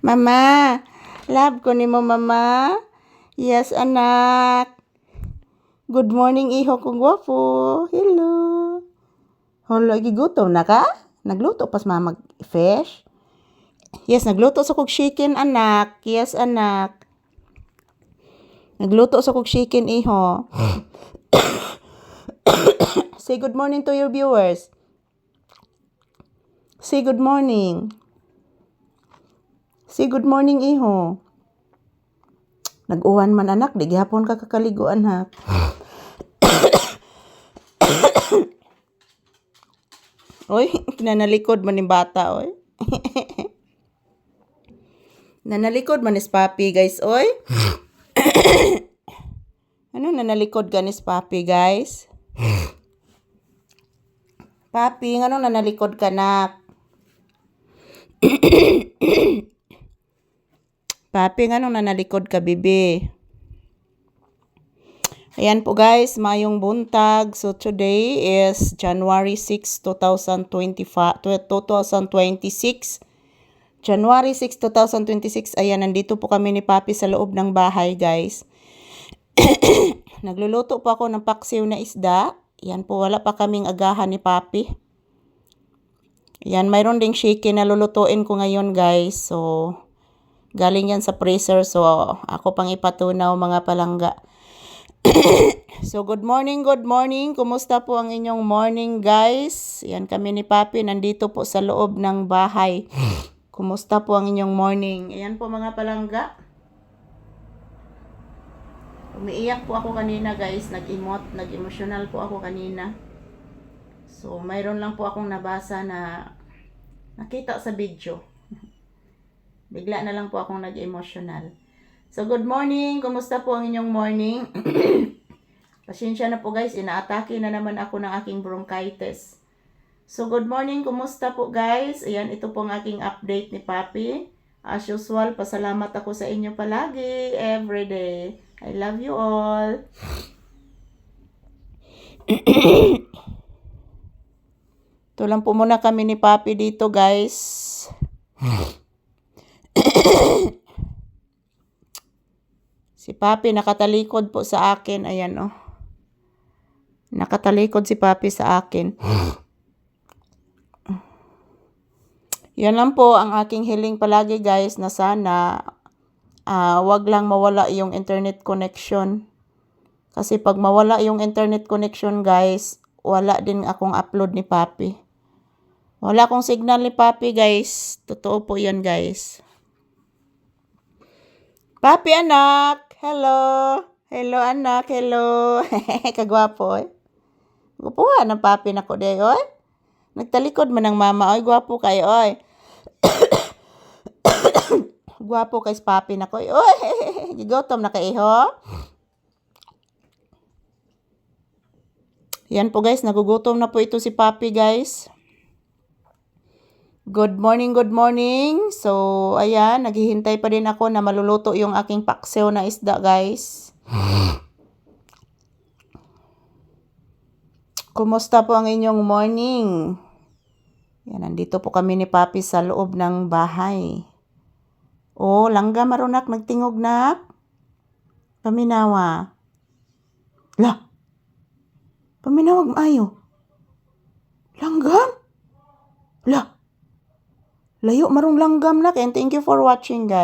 Mama, love ko ni mo, mama. Yes, anak. Good morning, iho ko gwapo. Hello. Hala, gigutom na ka? Nagluto pas mama fish? Yes, nagluto sa kog chicken, anak. Yes, anak. Nagluto sa kog chicken, iho. Say good morning to your viewers. Say good morning. Say good morning, iho. Nag-uwan man, anak. Di gihapon ka kakaliguan, ha? Oy, nanalikod man ni bata, oy. Nanalikod man is papi, guys, oy. Ano nanalikod ka ni papi, guys? Papi, ano nanalikod ka, nak? Papi, ano nanalikod ka, bibi? Ayan po guys, mayong buntag. So today is January 6, 2026. January 6, 2026. Ayan, nandito po kami ni Papi sa loob ng bahay guys. Nagluluto po ako ng paksiw na isda. Ayan po, wala pa kaming agahan ni Papi. Ayan, mayroon ding chicken na lulutuin ko ngayon guys. So, galing yan sa freezer. So, ako pang ipatunaw mga palangga. So, good morning, good morning. Kumusta po ang inyong morning, guys? Yan kami ni Papi, nandito po sa loob ng bahay. Kumusta po ang inyong morning? Ayan po mga palangga. Umiiyak po ako kanina, guys. Nag-emotional po ako kanina. So, mayroon lang po akong nabasa na nakita sa video. Bigla na lang po akong nag-emotional. So, good morning. Kumusta po ang inyong morning? Pasensya na po guys, inaatake na naman ako ng aking bronchitis. So, good morning. Kumusta po guys? Ayan, ito po ang aking update ni Papi. As usual, pasalamat ako sa inyo palagi, everyday. I love you all. Ito lang po muna kami ni Papi dito guys. Si Papi nakatalikod po sa akin. Ayan, oh. Nakatalikod si Papi sa akin. Yan lang po ang aking hiling palagi guys, na sana wag lang mawala yung internet connection. Kasi pag mawala yung internet connection guys, wala din akong upload ni Papi. Wala akong signal ni Papi guys. Totoo po yan guys. Papi anak! Hello! Hello anak! Hello! Kagwapo eh. Gwapo ng Papi na ko day oy. Nagtalikod man ng mama oy. Gwapo kayo oy. Gwapo kay Papi na ko oy. Gigotom na kay iho. Yan po guys. Nagugutom na po ito si Papi guys. Good morning, good morning. So, ayan, naghihintay pa din ako na maluluto yung aking paksiw na isda, guys. Kumusta po ang inyong morning? Yan, nandito po kami ni Papi sa loob ng bahay. Oh, langga marunak, nagtingog na. Paminawa. La. Paminawag maayo. Langgam? La. Layo marong langgam na. And thank you for watching guys.